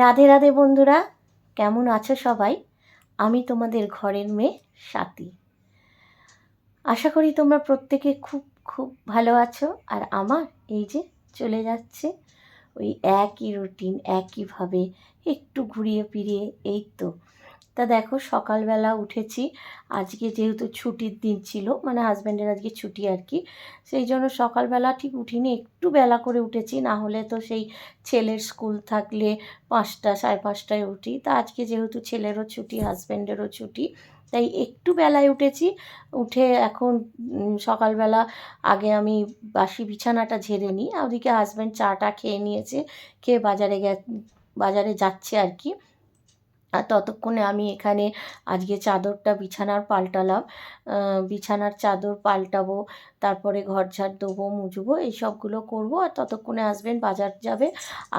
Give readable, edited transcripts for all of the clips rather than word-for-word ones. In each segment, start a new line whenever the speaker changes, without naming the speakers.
রাধে রাধে বন্ধুরা, কেমন আছো সবাই? আমি তোমাদের ঘরের মেয়ে স্বাতী। আশা করি তোমরা প্রত্যেকে খুব খুব ভালো আছো। আর আমার এই যে চলে যাচ্ছে ওই একই রুটিন, একইভাবে একটু ঘুরিয়ে ফিরিয়ে, এই তো। তা দেখো, সকালবেলা উঠেছি। আজকে যেহেতু ছুটির দিন ছিল, মানে হাজব্যান্ডের আজকে ছুটি আর কি, সেই জন্য সকালবেলা ঠিক উঠিনি, একটু বেলা করে উঠেছি। না হলে তো সেই ছেলের স্কুল থাকলে 5টা 5:30টায় উঠি। তা আজকে যেহেতু ছেলেরও ছুটি, হাজব্যান্ডেরও ছুটি, তাই একটু বেলায় উঠেছি। উঠে এখন সকালবেলা আগে আমি বাসি বিছানাটা ঝেড়ে নিই। ওদিকে হাজব্যান্ড চাটা খেয়ে নিয়েছে, খেয়ে বাজারে যাচ্ছে আর কি। আর ততক্ষণে আমি এখানে আজকে চাদরটা বিছানার পাল্টালাম। বিছানার চাদর পাল্টাবো, তারপরে ঘর ঝাড় দেবো, মুছবো, এই সবগুলো করবো। আর ততক্ষণে হাজব্যান্ড বাজার যাবে।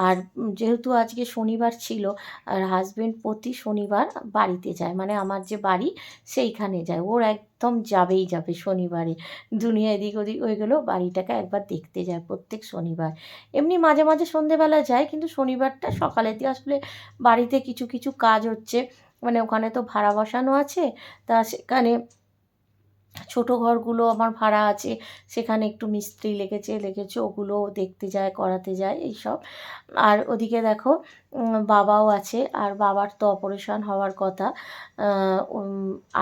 আর যেহেতু আজকে শনিবার ছিল, আর হাজব্যান্ড প্রতি শনিবার বাড়িতে যায়, মানে আমার যে বাড়ি সেইখানে যায়। ওর একদম যাবেই যাবে শনিবারে। দুনিয়া এদিক ওদিক হয়ে গেলেও বাড়িটাকে একবার দেখতে যায় প্রত্যেক শনিবার। এমনি মাঝে মাঝে সন্ধেবেলা যায়, কিন্তু শনিবারটা সকালেতে আসলে বাড়িতে কিছু কিছু কাজ হচ্ছে, মানে ওখানে তো ভাড়া বসানো আছে। তা সেখানে ছোটো ঘরগুলো আমার ভাড়া আছে, সেখানে একটু মিস্ত্রি লেগেছে ওগুলো দেখতে যায়, করাতে যায়, এইসব। আর ওদিকে দেখো, বাবাও আছে। আর বাবার তো অপারেশন হওয়ার কথা।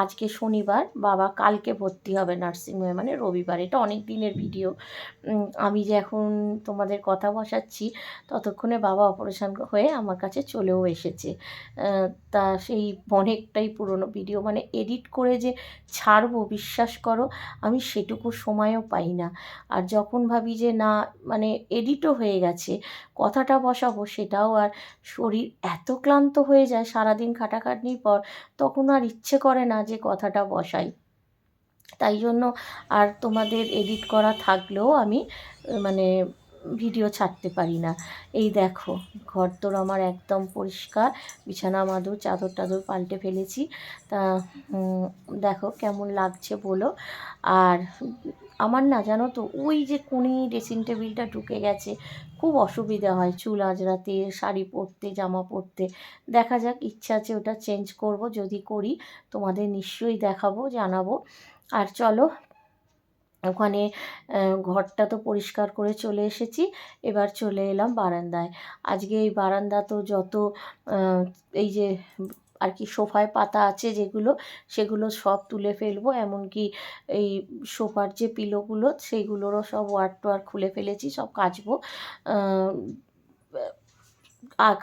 আজকে শনিবার, বাবা কালকে ভর্তি হবে নার্সিংহোমে, মানে রবিবার। এটা অনেক দিনের ভিডিও। আমি যে এখন তোমাদের কথা বসাচ্ছি, ততক্ষণে বাবা অপারেশন হয়ে আমার কাছে চলেও এসেছে। তা সেই অনেকটাই পুরনো ভিডিও, মানে এডিট করে যে ছাড়বো, বিশ্বাস করো আমি সেটুকু সময়ও পাই না। আর যখন ভাবি যে না, মানে এডিটও হয়ে গেছে, কথাটা বসাবো, সেটাও আর শরীর এত ক্লান্ত হয়ে যায় সারাদিন খাটাখাটনির পর, তখন আর ইচ্ছে করে না যে কথাটা বসাই। তাই জন্য আর তোমাদের এডিট করা থাকলেও আমি মানে ভিডিও ছাড়তে পারি না। এই দেখো, ঘরদোর আমার একদম পরিষ্কার, বিছানা মাদুর চাদর টাদর পাল্টে ফেলেছি। তা দেখো কেমন লাগছে বলো। আর আমার না, জানো তো, ওই যে কোণে ড্রেসিং টেবিলটা ঢুকে গেছে, খুব অসুবিধা হয় চুল আঁচড়াতে, শাড়ি পরতে, জামা পরতে। দেখা যাক, ইচ্ছা আছে ওটা চেঞ্জ করব, যদি করি তোমাদের নিশ্চয়ই দেখাবো, জানাবো। আর চলো, ওখানে ঘরটা তো পরিষ্কার করে চলে এসেছি। এবার চলে এলাম বারান্দায়। আজকে এই বারান্দা তো যত এই যে আর কি সোফায় পাতা আছে যেগুলো, সেগুলো সব তুলে ফেলবো। এমনকি এই সোফার যে পিলোগুলো, সেইগুলোরও সব ওয়ার টোয়ার খুলে ফেলেছি, সব কাচবো।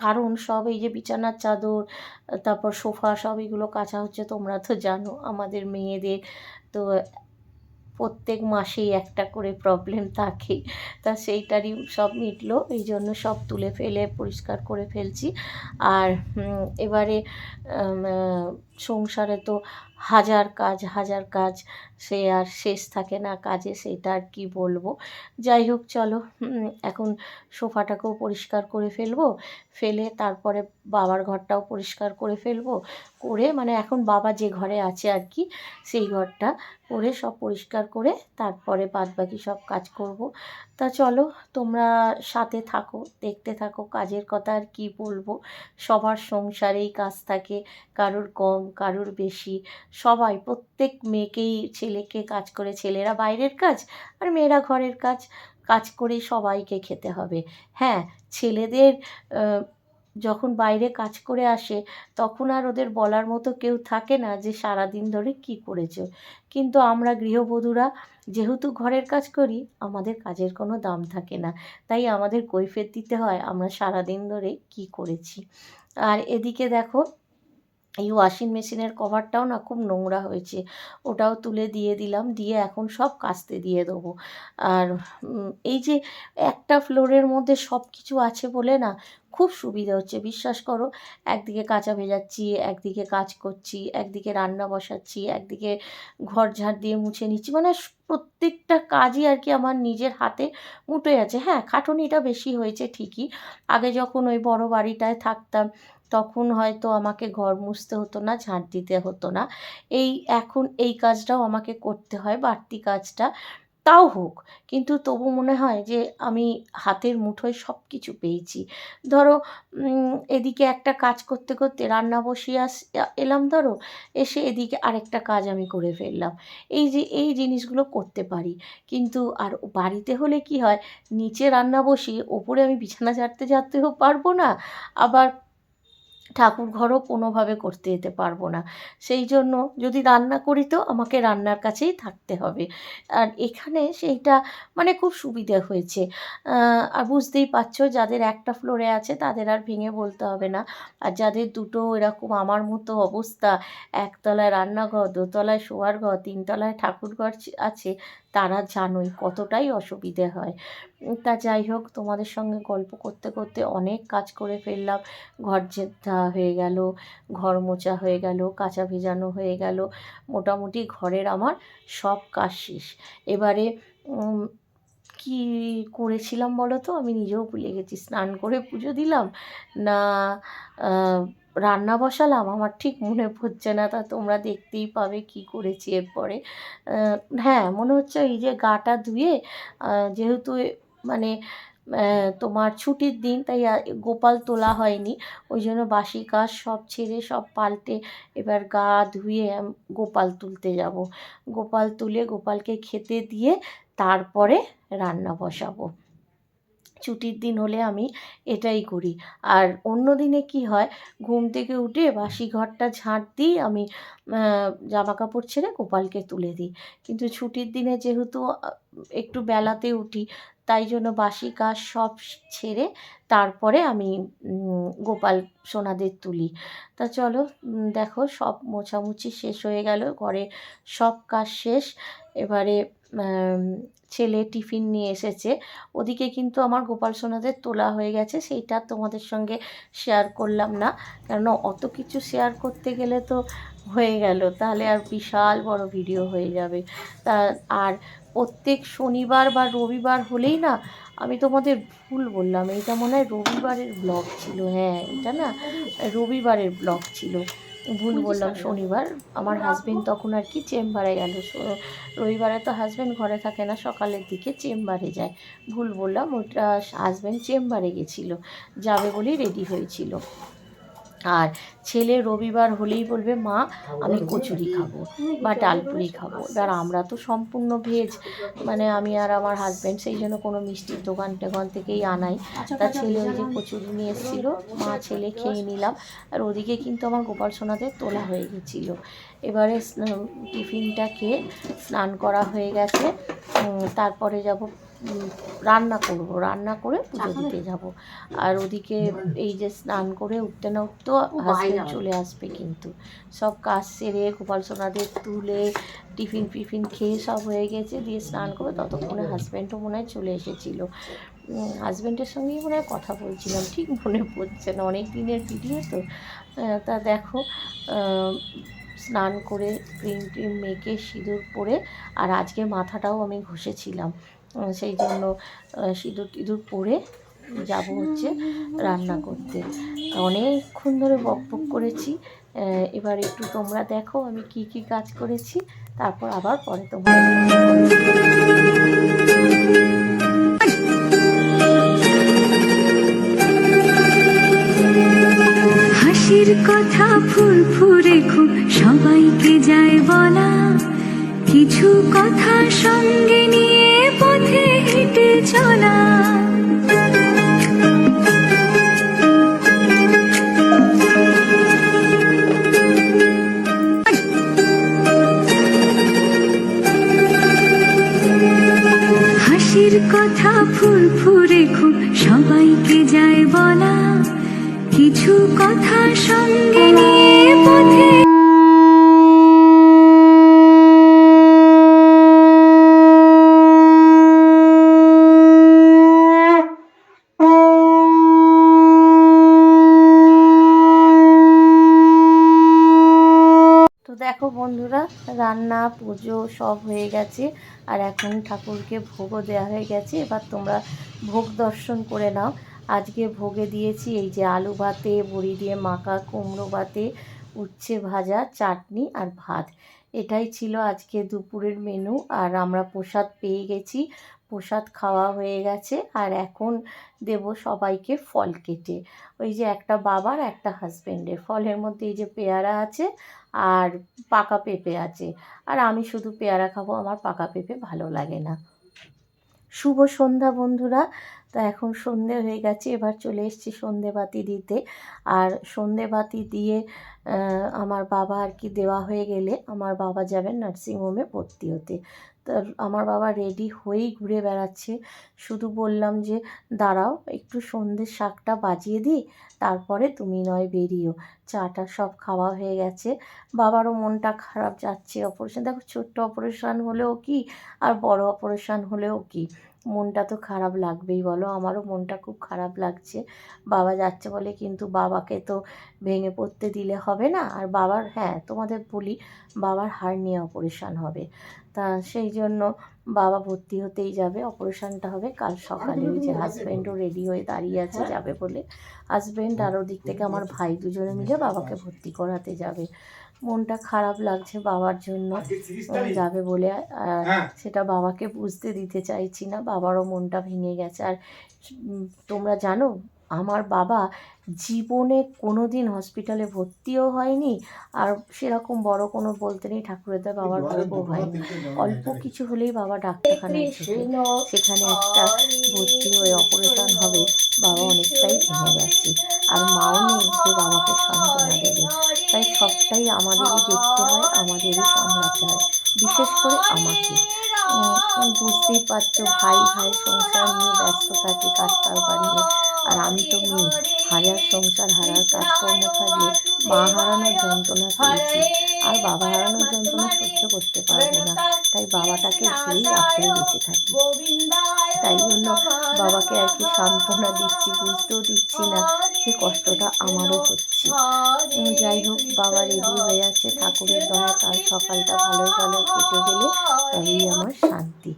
কারণ সব এই যে বিছানার চাদর, তারপর সোফা, সব এগুলো কাচা হচ্ছে। তোমরা তো জানো আমাদের মেয়েদের তো প্রত্যেক মাসেই একটা করে প্রবলেম থাকে। তা সেইটারই সব মিটলো, এই জন্য সব তুলে ফেলে পরিষ্কার করে ফেলছি। আর এবারে সংসারে তো হাজার কাজ, সে আর শেষ থাকে না কাজে, সেটা আর কি বলবো। যাই হোক, চলো, এখন সোফাটাকেও পরিষ্কার করে ফেলবো, ফেলে তারপরে বাবার ঘরটাও পরিষ্কার করে ফেলবো, করে মানে এখন বাবা যে ঘরে আছে আর কি, সেই ঘরটা করে সব পরিষ্কার করে তারপরে বাদবাকি সব কাজ করব। তা চলো, তোমরা সাথে থাকো, দেখতে থাকো। কাজের কথা আর কি বলবো, সবার সংসারেই কাজ থাকে, কারোর কম কারোর বেশি। সবাই, প্রত্যেক মেয়েকেই, ছেলেকে কাজ করে, ছেলেরা বাইরের কাজ আর মেয়েরা ঘরের কাজ, কাজ করেই সবাইকে খেতে হবে। হ্যাঁ, ছেলেদের যখন বাইরে কাজ করে আসে, তখন আর ওদের বলার মতো কেউ থাকে না যে সারাদিন ধরে কী করেছো। কিন্তু আমরা গৃহবধূরা যেহেতু ঘরের কাজ করি, আমাদের কাজের কোনো দাম থাকে না, তাই আমাদের কৈফিয়ত দিতে হয় আমরা সারাদিন ধরে কী করেছি। আর এদিকে দেখো, এই ওয়াশিং মেশিনের কভারটাও না খুব নোংরা হয়েছে, ওটাও তুলে দিয়ে দিলাম, দিয়ে এখন সব কাচতে দিয়ে দেবো। আর এই যে একটা ফ্লোরের মধ্যে সব কিছু আছে বলে না, খুব সুবিধা হচ্ছে, বিশ্বাস করো। একদিকে কাচা ভেজাচ্ছি, একদিকে কাজ করছি, একদিকে রান্না বসাচ্ছি, একদিকে ঘর ঝাড় দিয়ে মুছে নিচ্ছি, মানে প্রত্যেকটা কাজই আর কি আমার নিজের হাতে মুঠোয় আছে। হ্যাঁ, খাটুনিটা বেশি হয়েছে ঠিকই। আগে যখন ওই বড় বাড়িটায় থাকতাম, তখন হয়তো আমাকে ঘর মুছতে হতো না, ঝাঁট দিতে হতো না। এখন এই কাজটাও আমাকে করতে হয়, বাড়তি কাজটা। তাও হোক, কিন্তু তবু মনে হয় যে আমি হাতের মুঠোয় সব কিছু পেয়েছি। ধরো এদিকে একটা কাজ করতে করতে রান্না বসিয়ে এলাম, ধরো এসে এদিকে আরেকটা কাজ আমি করে ফেললাম। এই যে এই জিনিসগুলো করতে পারি। কিন্তু আর বাড়িতে হলে কি হয়, নিচে রান্না বসিয়ে ওপরে আমি বিছানা ঝাড়তে ঝাড়তেও পারবো না, আবার ঠাকুর ঘরও কোনোভাবে করতে যেতে পারবো না। সেই জন্য যদি রান্না করি তো আমাকে রান্নার কাছেই থাকতে হবে। আর এখানে সেইটা মানে খুব সুবিধে হয়েছে। আর বুঝতেই পারছো, যাদের একটা ফ্লোরে আছে তাদের আর ভেঙে বলতে হবে না। আর যাদের দুটো এরকম আমার মতো অবস্থা, একতলায় রান্নাঘর, দোতলায় শোয়ার ঘর, তিনতলায় ঠাকুরঘর আছে, তারা জানোই কতটাই অসুবিধে হয়। তা যাই হোক, তোমাদের সঙ্গে গল্প করতে করতে অনেক কাজ করে ফেললাম। ঘর ঝাড়া হয়ে গেল, ঘর মোছা হয়ে গেল, কাচা ভেজানো হয়ে গেল, মোটামুটি ঘরের আমার সব কাজ শেষ। এবারে কি করেছিলাম বলো তো, আমি নিজেও ভুলে গেছি। স্নান করে পুজো দিলাম না রান্না বসালাম, আমার ঠিক মনে পড়ছে না। তা তোমরা দেখতেই পাবে কি করেছি এরপরে। হ্যাঁ, মনে হচ্ছে এই যে গাটা ধুয়ে, যেহেতু মানে তোমার ছুটির দিন, তাই গোপাল তোলা হয়নি, ওই জন্য বাসি কাজ সব ছেড়ে সব পাল্টে এবার গা ধুয়ে গোপাল তুলতে যাব। গোপাল তুলে গোপালকে খেতে দিয়ে তারপরে রান্না বসাবো। ছুটির দিন হলে আমি এটাই করি। আর অন্য দিনে কি হয়, ঘুম থেকে উঠে বাসি ঘরটা ঝাঁট দিই আমি, জামা কাপড় ছেড়ে গোপালকে তুলে দিই। কিন্তু ছুটির দিনে যেহেতু একটু বেলাতে উঠি, তাই জন্য বাসি কাজ সব ছেড়ে তারপরে আমি গোপাল সোনাদের তুলি। তা চলো, দেখো সব মোছামুছি শেষ হয়ে গেল, ঘরে সব কাজ শেষ। এবারে ছেলে টিফিন নিয়ে এসেছে, ওদিকে কিন্তু আমার গোপাল সোনাদের তোলা হয়ে গেছে, সেইটা তোমাদের সঙ্গে শেয়ার করলাম না, কেননা অত কিছু শেয়ার করতে গেলে তো হয়ে গেল, তাহলে আর বিশাল বড় ভিডিও হয়ে যাবে। তা আর প্রত্যেক শনিবার বা রবিবার হলেই না, আমি তোমাদের ভুল বললাম, এইটা মনে হয় রবিবারের ব্লগ ছিল। হ্যাঁ, এটা না রবিবারের ব্লগ ছিল, ভুল বললাম। শনিবার আমার হাজবেন্ড তখন আর কি চেম্বারে গেল, রবিবারে তো হাজব্যান্ড ঘরে থাকে না, সকালের দিকে চেম্বারে যায়। ভুল বললাম, ওটা হাজব্যান্ড চেম্বারে গেছিলো, যাবে বলেই রেডি হয়েছিল। আর ছেলে রবিবার হলেই বলবে মা আমি কচুরি খাবো বা ডালপুরি খাবো। এবার আমরা তো সম্পূর্ণ ভেজ, মানে আমি আর আমার হাজব্যান্ড, সেই জন্য কোনো মিষ্টির দোকান টোকান থেকেই আনাই। তা ছেলে ওই যে কচুরি নিয়ে এসেছিলো, মা ছেলে খেয়ে নিলাম। আর ওদিকে কিন্তু আমার গোপাল সোনাদের তোলা হয়ে গেছিলো। এবারে টিফিনটা খেয়ে স্নান করা হয়ে গেছে, তারপরে যাব রান্না করব, রান্না করে পুজো দিতে যাব। আর ওদিকে এই যে স্নান করে উঠতে না উঠতেও হাজব্যান্ড চলে আসবে, কিন্তু সব কাজ সেরে গোপাল সোনাদের তুলে টিফিন ফিফিন খেয়ে সব হয়ে গেছে, দিয়ে স্নান করে ততক্ষণে হাজব্যান্ডও মনে হয় চলে এসেছিলো। হাজব্যান্ডের সঙ্গেই মনে হয় কথা বলছিলাম, ঠিক মনে পড়ছে না, অনেক দিনের ভিডিও তো। তা দেখো, স্নান করে ক্রিম ট্রিম মেখে সিঁদুর পরে, আর আজকে মাথাটাও আমি ঘষেছিলাম, সেই জন্য সিঁদুর টিঁদুর পরে যাব হচ্ছে রান্না করতে। অনেকক্ষণ ধরে বকবক করেছি, এবার একটু তোমরা দেখো আমি কি কি কাজ করেছি, তারপর আবার পরে তোমরা।
হাসির কথা ফুরফুরে খুব সবাইকে যায় বলা, কিছু কথা সঙ্গে নিয়ে পথে হেঁটে চলা। হাসির কথা ফুরফুরে খুব সবাইকে যায় বলা, কিছু কথা সঙ্গে নিয়ে পথে।
তো দেখো বন্ধুরা, রান্না পুজো সব হয়ে গেছে, আর এখন ঠাকুরকে ভোগও দেওয়া হয়ে গেছে। এবার তোমরা ভোগ দর্শন করে নাও। আজকে ভোগে দিয়েছি এই যে আলু ভাতে, বড়ি দিয়ে মাখা, কুমড়ো ভাতে, উচ্ছে ভাজা, চাটনি আর ভাত। এটাই ছিল আজকে দুপুরের মেনু। আর আমরা প্রসাদ পেয়ে গেছি, প্রসাদ খাওয়া হয়ে গেছে। আর এখন দেব সবাইকে ফল কেটে, ওই যে একটা বাবার একটা হাজব্যান্ডের। ফলের মধ্যে এই যে পেয়ারা আছে আর পাকা পেঁপে আছে, আর আমি শুধু পেয়ারা খাবো, আমার পাকা পেঁপে ভালো লাগে না। শুভ সন্ধ্যা বন্ধুরা। তো এখন সন্ধে হয়ে গেছে, এবার চলে এসেছি সন্ধেবাতি দিতে। আর সন্ধেবাতি দিয়ে আমার বাবা আর কি দেওয়া হয়ে গেলে আমার বাবা যাবেন নার্সিংহোমে ভর্তি হতে। তো আমার বাবা রেডি হয়েই ঘুরে বেড়াচ্ছে। শুধু বললাম যে দাঁড়াও একটু সন্ধ্যের শাকটা বাজিয়ে দিই, তারপরে তুমি নয় বেরিও। চাটা সব খাওয়া হয়ে গেছে। বাবারও মনটা খারাপ যাচ্ছে। অপারেশন, দেখো ছোট্ট অপারেশন হলেও কি আর বড় অপারেশন হলেও কি, মনটা তো খারাপ লাগবেই বলো। আমারও মনটা খুব খারাপ লাগছে। বাবা যাচ্ছে বলে, কিন্তু বাবাকে তো ভেঙে পড়তে দিলে হবে না। আর বাবার, হ্যাঁ তোমাদের বলি, বাবার হার্নিয়া অপারেশন হবে। তা সেই জন্য বাবা ভর্তি হতেই যাবে। অপারেশনটা হবে কাল সকালে। ওই যে হাজব্যান্ডও রেডি হয়ে দাঁড়িয়ে আছে যাবে বলে। হাজব্যান্ড আর ওদিক থেকে আমার ভাই দুজনে মিলে বাবাকে ভর্তি করাতে যাবে। মনটা খারাপ লাগছে বাবার জন্য, যাবে বলে। সেটা বাবাকে বুঝতে দিতে চাইছি না, বাবারও মনটা ভেঙে গেছে। আর তোমরা জানো, আমার বাবা জীবনে কোনো দিন হসপিটালে ভর্তিও হয়নি, আর সেরকম বড় কোনো বলতে নেই ঠাকুরের দয়া বাবার ভোগও হয়নি। অল্প কিছু হলেই বাবা ডাক্তারখানায় যেত, সেখানে একটা ভর্তি হয়ে অপারেশন হবে, বাবা অনেকটাই ভেঙে গেছে। আর মাও নেই যে বাবাকে সান্ত্বনা দেবে। তাই সবটাই আমাদেরই দেখতে হয়, আমাদেরই সামলাতে হয়, বিশেষ করে আমাকে। বুঝতেই পারছো, ভাইয়ের সংসার নিয়ে ব্যস্ত থাকে, কাজ কারবার নিয়ে। আর আমি তো মেয়ে, হাজার সংসার হারার কাজকর্ম থাকলে মা হারানোর যন্ত্রণা পেয়েছি, আর বাবা হারানোর যন্ত্রণা সহ্য করতে পারবো না। তাই বাবাটাকে ধরেই আঁকড়ে বেঁচে থাকি। তাই জন্য বাবাকে আর কি সান্ত্বনা দিচ্ছি, বুঝতেও দিচ্ছি না যে কষ্টটা আমারও হচ্ছে। যাই হোক, বাবা রেডি হয়ে আছে, ঠাকুরের দয়া কাল সকালটা ভালোই ভালো কেটে গেলে তবেই আমার শান্তি।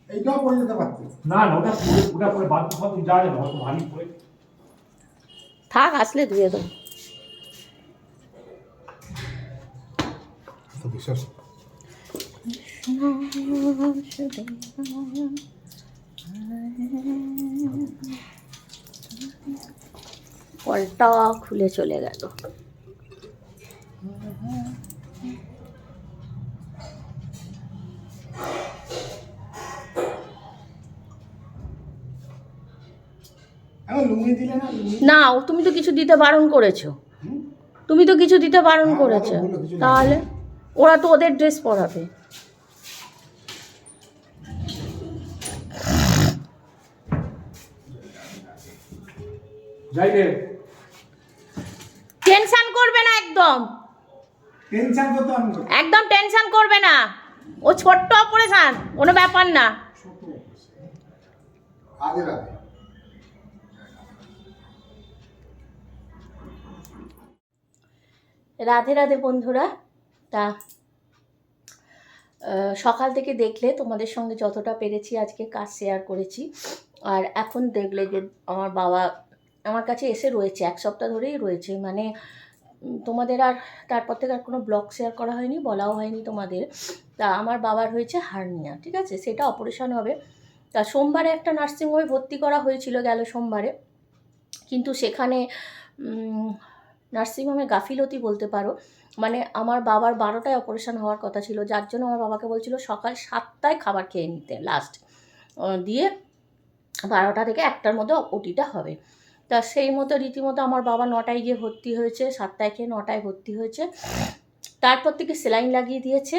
এইটাও করে যেতে পারতে।
না না, ওটা পরে বাথরুম ফাথরুম যাওয়া যাবে, অত ভারী পরে।
থাক, আসলে ধুয়ে দেবো।
তো বিশ্বাস
কলটা খুলে চলে গেল।
এখন লুঙ্গি দিলে না, লুঙ্গি
না, তুমি তো কিছু দিতে বারণ করেছো, তুমি তো কিছু দিতে বারণ
হ্যাঁ,
করেছো।
ওরা তো বললো কিছু না।
তাহলে ওরা তো ওদের ড্রেস পরাবে।
যাই রে,
টেনশন করবে না, একদম
টেনশন করতে আমি করতে
একদম টেনশন করবে না। ও ছোট্ট অপারেশন, কোনো ব্যাপার না।
আগে রাতে
রাধে রাধে বন্ধুরা। তা সকাল থেকে দেখলে তোমাদের সঙ্গে যতটা পেরেছি আজকে কাজ শেয়ার করেছি। আর এখন দেখলে যে আমার বাবা আমার কাছে এসে রয়েছে, 1 সপ্তাহ ধরেই রয়েছে। মানে তোমাদের আর তারপর থেকে আর কোনো ব্লগ শেয়ার করা হয়নি, বলাও হয়নি তোমাদের। তা আমার বাবার হয়েছে হার্নিয়া, ঠিক আছে, সেটা অপারেশন হবে। তা সোমবারে একটা নার্সিংহোমে ভর্তি করা হয়েছিল, গেল সোমবারে। কিন্তু সেখানে নার্সিংহোমে গাফিলতি বলতে পারো। মানে আমার বাবার 12টায় অপারেশন হওয়ার কথা ছিল, যার জন্য আমার বাবাকে বলছিল সকাল 7টায় খাবার খেয়ে নিতে লাস্ট, দিয়ে 12টা থেকে 1টার মধ্যে ওটিটা হবে। তা সেই মতো রীতিমতো আমার বাবা 9টায় গিয়ে ভর্তি হয়েছে, 7টায় খেয়ে 9টায় ভর্তি হয়েছে। তারপর থেকে সেলাইন লাগিয়ে দিয়েছে।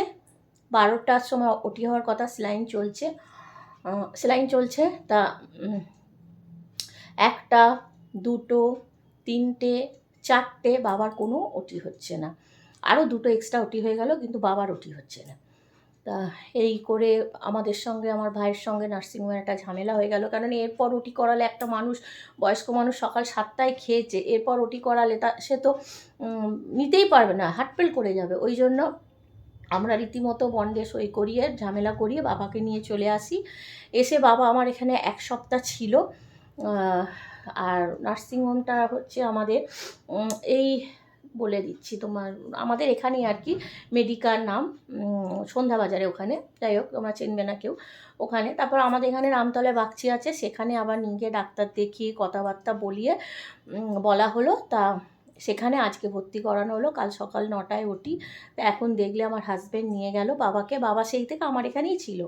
12টার সময় ওটি হওয়ার কথা, সেলাইন চলছে। তা 1টা 2টো 3টে 4টে বাবার কোনো ওটি হচ্ছে না। আরও 2টো এক্সট্রা ওটি হয়ে গেল, কিন্তু বাবার ওটি হচ্ছে না। তা এই করে আমাদের সঙ্গে আমার ভাইয়ের সঙ্গে নার্সিংহোমে একটা ঝামেলা হয়ে গেল, কারণ এরপর ওটি করালে একটা মানুষ, বয়স্ক মানুষ সকাল 7টায় খেয়েছে, এরপর ওটি করালে সে তো নিতেই পারবে না, হার্টফেল করে যাবে। ওই জন্য আমরা রীতিমতো বন্ডে সই করিয়ে ঝামেলা করিয়ে বাবাকে নিয়ে চলে আসি। এসে বাবা আমার এখানে 1 সপ্তাহ ছিল। আর নার্সিংহোমটা হচ্ছে আমাদের এই বলে দিচ্ছি তোমার, আমাদের এখানেই আর কি, মেডিকার নাম সন্ধ্যাবাজারে, ওখানে, যাই হোক তোমরা চিনবে না কেউ ওখানে। তারপর আমাদের এখানে রামতলায় বাগচি আছে, সেখানে আবার নিয়ে গিয়ে ডাক্তার দেখিয়ে কথাবার্তা বলিয়ে বলা হলো, তা সেখানে আজকে ভর্তি করানো হলো। কাল সকাল 9টায় ওটি। তা এখন দেখলে আমার হাজব্যান্ড নিয়ে গেল বাবাকে, বাবা সেই থেকে আমার এখানেই ছিল,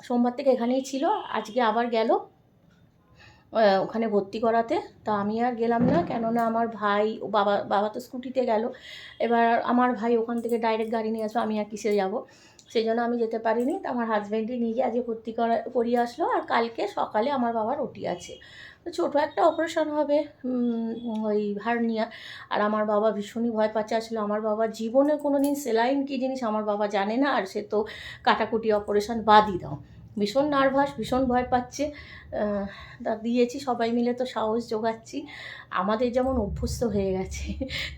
সোমবার থেকে এখানেই ছিল, আজকে আবার গেল ওখানে ভর্তি করাতে। তা আমি আর গেলাম না, কেননা আমার ভাই, বাবা তো স্কুটিতে গেল, এবার আমার ভাই ওখান থেকে ডাইরেক্ট গাড়ি নিয়ে আসলো, আমি আর কিসে যাব, সেই জন্য আমি যেতে পারিনি। তো আমার হাজব্যান্ডই নিয়ে গিয়ে আজকে ভর্তি করিয়ে আসলো। আর কালকে সকালে আমার বাবার ওটি আছে, তো ছোটো একটা অপারেশন হবে, ওই হার্নিয়া। আর আমার বাবা ভীষণই ভয় পাচ্ছে। আসলে আমার বাবা জীবনে কোনো দিন সেলাইন কী জিনিস আমার বাবা জানে না, আর সে তো কাটাকুটি অপারেশন বাদই দাও, ভীষণ নার্ভাস, ভীষণ ভয় পাচ্ছে। তা দিয়েছি, সবাই মিলে তো সাহস জোগাচ্ছি। আমাদের যেমন অভ্যস্ত হয়ে গেছে,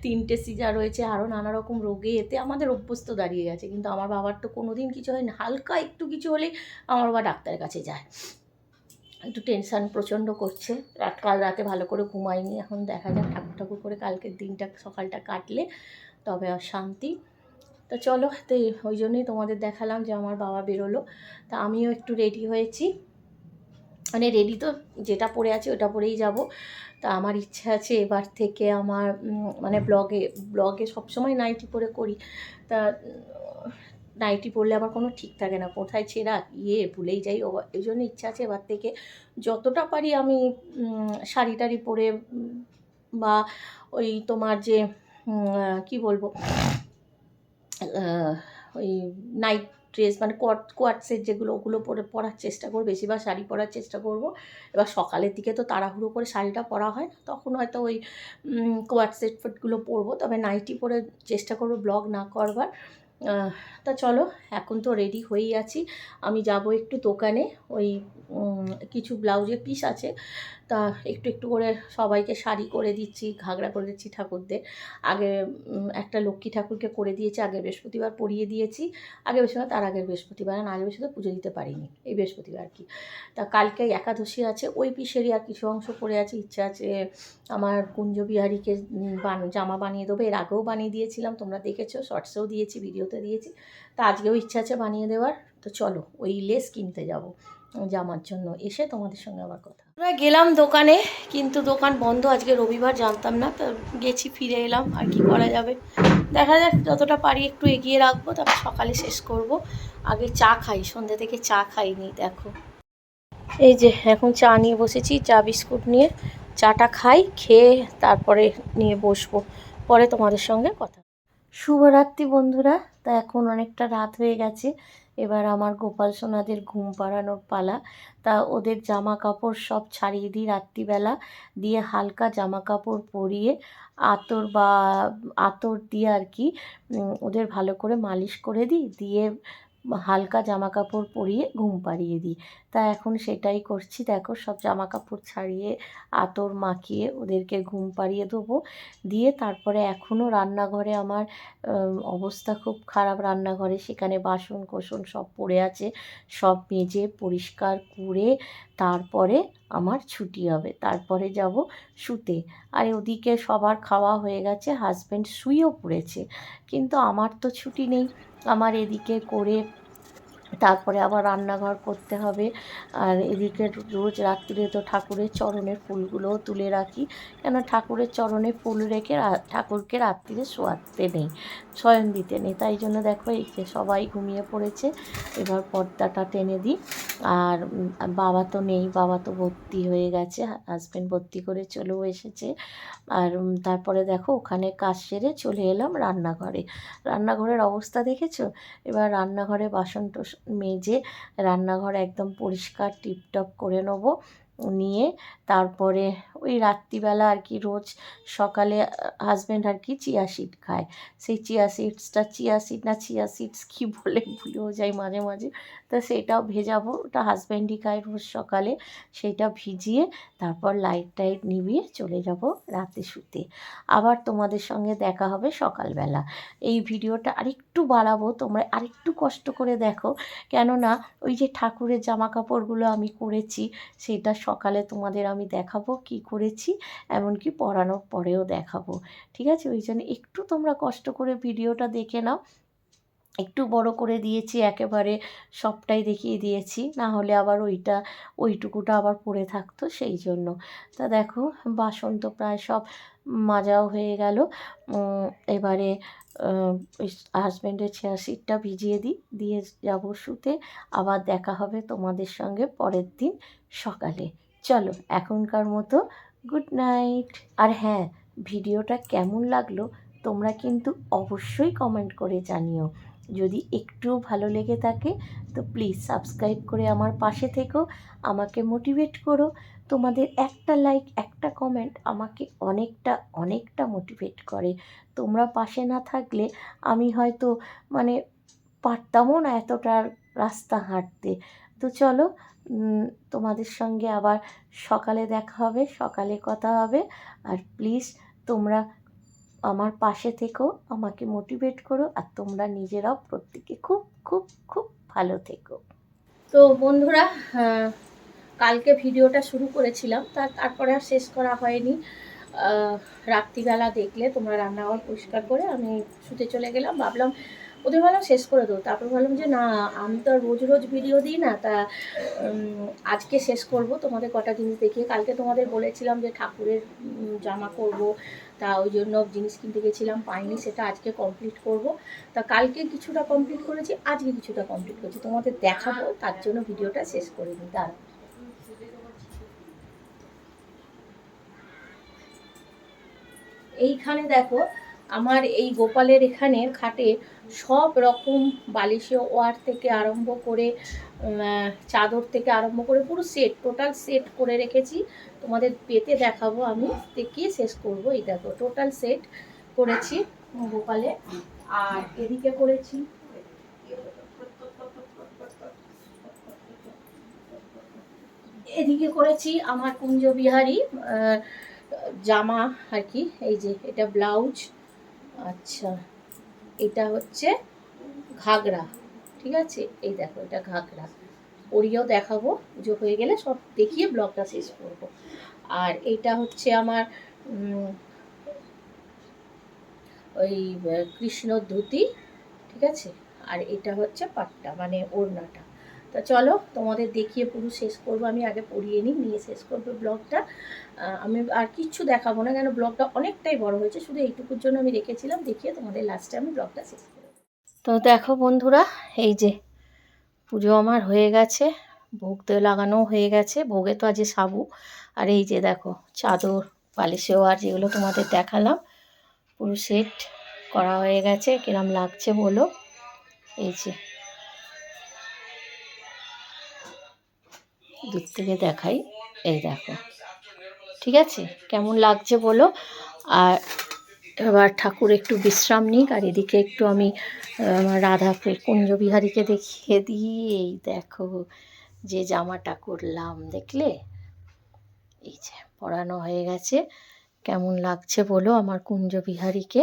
3টে সিজার রয়েছে, আরও নানা রকম রোগে, এতে আমাদের অভ্যস্ত দাঁড়িয়ে গেছে। কিন্তু আমার বাবার তো কোনো দিন কিছু হয় না, হালকা একটু কিছু হলেই আমার বাবা ডাক্তারের কাছে যায়। একটু টেনশান প্রচণ্ড করছে, কাল রাতে ভালো করে ঘুমাইনি। এখন দেখা যাক ঠাকুর ঠাকুর করে কালকের দিনটা সকালটা কাটলে তবে আর শান্তি। তো চলো, তো ওই জন্যই তোমাদের দেখালাম যে আমার বাবা বেরোলো। তা আমিও একটু রেডি হয়েছি, মানে রেডি তো যেটা পরে আছে ওটা পরেই যাব। তা আমার ইচ্ছা আছে এবার থেকে আমার মানে ব্লগে সবসময় নাইটি পরে করি, তা নাইটি পরলে আবার কোনো ঠিক থাকে না, কোথায় ছেঁড়া ভুলেই যাই। এই জন্য ইচ্ছা আছে এবার থেকে যতটা পারি আমি শাড়ি টাড়ি পরে, বা ওই তোমার যে কি বলবো, ওই নাইট ড্রেস, মানে কোয়ার্ট সেট যেগুলো, ওগুলো পরার চেষ্টা করবো, বেশিরভাগ শাড়ি পরার চেষ্টা করব। এবার সকালের দিকে তো তাড়াহুড়ো করে শাড়িটা পরা হয় না, তখন হয়তো ওই কোয়ার্ট সেট ফেটগুলো পরবো, তবে নাইটি পরে চেষ্টা করবো ব্লগ না করবার। তা চলো, এখন তো রেডি হয়েই আছি। আমি যাব একটু দোকানে, ওই কিছু ব্লাউজের পিস আছে, তা একটু একটু করে সবাইকে শাড়ি করে দিচ্ছি, ঘাগরা করে দিচ্ছি ঠাকুরদের। আগে একটা লক্ষ্মী ঠাকুরকে করে দিয়েছি, আগের বৃহস্পতিবার পরিয়ে দিয়েছি, আগের বৃহস্পতিবার, তার আগের বৃহস্পতিবার, না আগের বৃহস্পতিবার পুজো দিতে পারিনি, এই বৃহস্পতিবার আর কি। তা কালকে একাদশী আছে, ওই পিসেরই আর কিছু অংশ পরে আছে। ইচ্ছা আছে আমার কুঞ্জ বিহারীকে জামা বানিয়ে দেবো, এর আগেও বানিয়ে দিয়েছিলাম, তোমরা দেখেছো, শর্টসেও দিয়েছি, ভিডিওতে দিয়েছি। তা আজকেও ইচ্ছা আছে বানিয়ে দেওয়ার। তো চলো ওই লেস কিনতে যাব জামার জন্য, এসে তোমাদের সঙ্গে আবার কথা। আমরা গেলাম দোকানে, কিন্তু দোকান বন্ধ, আজকে রবিবার, জানতাম না, তো গেছি, ফিরে এলাম, আর কি করা যাবে। দেখা যাক, যতটা পারি একটু এগিয়ে রাখবো, তারপর সকালে শেষ করব। আগে চা খাই, সন্ধ্যে থেকে চা খাইনি, দেখো এই যে এখন চা নিয়ে বসেছি, চা বিস্কুট নিয়ে চাটা খাই, খেয়ে তারপরে নিয়ে বসবো, পরে তোমাদের সঙ্গে কথা। শুভরাত্রি বন্ধুরা। তা এখন অনেকটা রাত হয়ে গেছে, এবার আমার গোপাল সোনাদের ঘুম পাড়ানোর পালা। তা ওদের জামা কাপড় সব ছাড়িয়ে দিই রাত্রিবেলা, দিয়ে হালকা জামা কাপড় পরিয়ে আতর দিয়ে আর কি ওদের ভালো করে মালিশ করে দিই, দিয়ে হালকা জামা কাপড় পরিয়ে ঘুম পাড়িয়ে দিই। তা এখন সেটাই করছি, দেখো সব জামা কাপড় ছাড়িয়ে আতর মাখিয়ে ওদেরকে ঘুম পাড়িয়ে দেবো। দিয়ে তারপরে এখনও রান্নাঘরে আমার অবস্থা খুব খারাপ, রান্নাঘরে সেখানে বাসন কোসন সব পড়ে আছে, সব মেজে পরিষ্কার করে তারপরে আমার ছুটি হবে, তারপরে যাব শুতে। আর ওদিকে সবার খাওয়া হয়ে গেছে, হাজব্যান্ড শুয়েও পড়েছে, কিন্তু আমার তো ছুটি নেই, আমার এদিকে করে তারপরে আবার রান্নাঘর করতে হবে। আর এদিকে রোজ রাত্রিরে তো ঠাকুরের চরণের ফুলগুলোও তুলে রাখি, কেন ঠাকুরের চরণে ফুল রেখে ঠাকুরকে রাত্রিরে শোয়াতে নেই, শয়ন দিতে নেই। তাই জন্য দেখো এই যে সবাই ঘুমিয়ে পড়েছে, এবার পর্দাটা টেনে দিই। আর বাবা তো নেই, বাবা তো ভর্তি হয়ে গেছে, হাজব্যান্ড ভর্তি করে চলেও এসেছে। আর তারপরে দেখো ওখানে কাজ সেরে চলে এলাম রান্নাঘরে। রান্নাঘরের অবস্থা দেখেছো? এবার রান্নাঘরে বাসন মেজে রান্নাঘর একদম পরিষ্কার টিপটপ করে নেবো। নিয়ে তারপরে ওই রাত্রিবেলা আর কি রোজ সকালে হাজব্যান্ড আর কি চিয়া সিড খায়, সেই চিয়া সিডস কী বলে ভুলেও যাই মাঝে মাঝে, তা সেটাও ভেজাবো, ওটা হাজব্যান্ডই খায় রোজ সকালে, সেইটা ভিজিয়ে তারপর লাইট নিভিয়ে চলে যাব রাতে শুতে। আবার তোমাদের সঙ্গে দেখা হবে সকালবেলা। এই ভিডিওটা আরেকটু বাড়াবো, তোমরা আরেকটু কষ্ট করে দেখো, কেননা ওই যে ঠাকুরের জামা কাপড়গুলো আমি করেছি সেটা সকালে তোমাদের আমি দেখাবো কি করেছি, এমনকি পরানোর পরেও দেখাবো, ঠিক আছে? ওই জন্য একটু তোমরা কষ্ট করে ভিডিওটা দেখে নাও। একটু বড় করে দিয়েছি, একেবারে সবটাই দেখিয়ে দিয়েছি, না হলে আবার ওইটুকুটা আবার পড়ে থাকতো, সেই জন্য। তা দেখো বাসন তো প্রায় সব মাজাও হয়ে গেল। এবারে ওই হাজব্যান্ডের চেয়ার সিটটা ভিজিয়ে দিয়ে যাব শুতে। আবার দেখা হবে তোমাদের সঙ্গে পরের দিন সকালে। চলো এখনকার মতো গুড নাইট। আর হ্যাঁ, ভিডিওটা কেমন লাগলো তোমরা কিন্তু অবশ্যই কমেন্ট করে জানিও। যদি একটুও ভালো লেগে থাকে তো প্লিজ সাবস্ক্রাইব করে আমার পাশে থেকো, আমাকে মোটিভেট করো। তোমাদের একটা লাইক একটা কমেন্ট আমাকে অনেকটা মোটিভেট করে। তোমরা পাশে না থাকলে আমি হয়তো মানে পারতামও না এতটা রাস্তা হাঁটতে। তো চলো তোমাদের সঙ্গে আবার সকালে দেখা হবে, সকালে কথা হবে। আর প্লিজ তোমরা আমার পাশে থেকো, আমাকে মোটিভেট করো, আর তোমরা নিজেরাও প্রত্যেকে খুব খুব খুব ভালো থেকো। তো বন্ধুরা, কালকে ভিডিওটা শুরু করেছিলাম, তারপরে আর শেষ করা হয়নি। রাত্রিবেলা দেখলে তোমরা রান্নাঘর পরিষ্কার করে আমি শুতে চলে গেলাম, ভাবলাম শেষ করে দেবো, তারপর ভাবলাম যে না, আমি তো আর রোজ ভিডিও দিই না, তা আজকে শেষ করব তোমাদের কটা জিনিস দেখিয়ে। কালকে তোমাদের বলেছিলাম যে ঠাকুরের জামা করব, তা ওই জন্য জিনিস কিনতে গেছিলাম, পাইনি, সেটা আজকে কমপ্লিট করব। তা কালকে কিছুটা কমপ্লিট করেছি, আজকে কিছুটা কমপ্লিট করেছি, তোমাদের দেখাবো, তার জন্য ভিডিওটা শেষ করে দিই। দাঁড়াও, এইখানে দেখো আমার এই গোপালের এখানে খাটে সব রকম বালিশে ওয়ার থেকে আরম্ভ করে চাদর থেকে আরম্ভ করে পুরো টোটাল সেট করে রেখেছি, তোমাদের পেতে দেখাবো, আমি দেখিয়ে শেষ করব। এই দেখো টোটাল সেট করেছি গোপালে। আর এদিকে করেছি আমার কুঞ্জবিহারী জামা আর কি। এই যে এটা ব্লাউজ, আচ্ছা এটা হচ্ছে ঘাগরা, ঠিক আছে? এই দেখো এটা ঘাগরা, পরিয়েও দেখাবো, পুজো হয়ে গেলে সব দেখিয়ে ব্লগটা শেষ করব। আর এটা হচ্ছে আমার ওই কৃষ্ণ ধুতি, ঠিক আছে? আর এটা হচ্ছে পাট্টা মানে ওড়নাটা। তা চলো তোমাদের দেখিয়ে পুরো শেষ করবো, আমি আগে পরিয়ে নিয়ে শেষ করবো ব্লগটা। আমি আর কিচ্ছু দেখাবো না, কেন ব্লগটা অনেকটাই বড় হয়েছে, শুধু এইটুকুর জন্য আমি রেখেছিলাম, দেখিয়ে তোমাদের লাস্টে আমি ব্লগটা শেষ করবো। তো দেখো বন্ধুরা, এই যে পুজো আমার হয়ে গেছে, ভোগ তো লাগানো হয়ে গেছে, ভোগে তো আজকে সাবু। আর এই যে দেখো চাদর বালিশেও আর যেগুলো তোমাদের দেখালাম পুরো সেট করা হয়ে গেছে। কিরম লাগছে বলো? এই যে দূর থেকে দেখাই, এই দেখো, ঠিক আছে? কেমন লাগছে বলো? আর এবার ঠাকুর একটু বিশ্রাম নিক, আর এদিকে একটু আমি রাধা কুঞ্জবিহারীকে দেখিয়ে দিই। এই দেখো যে জামাটা করলাম, দেখলে? এই যে পরানো হয়ে গেছে, কেমন লাগছে বলো আমার কুঞ্জবিহারীকে?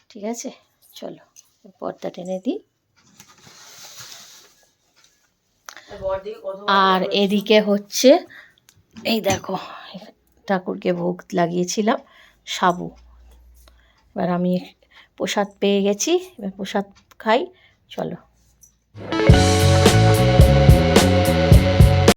ঠিক আছে, চলো পর্দা টেনে দিই। আর এদিকে হচ্ছে এই দেখো ঠাকুরকে ভোগ লাগিয়েছিলাম সাবু, এবার আমি প্রসাদ পেয়ে গেছি, এবার প্রসাদ খাই, চলো।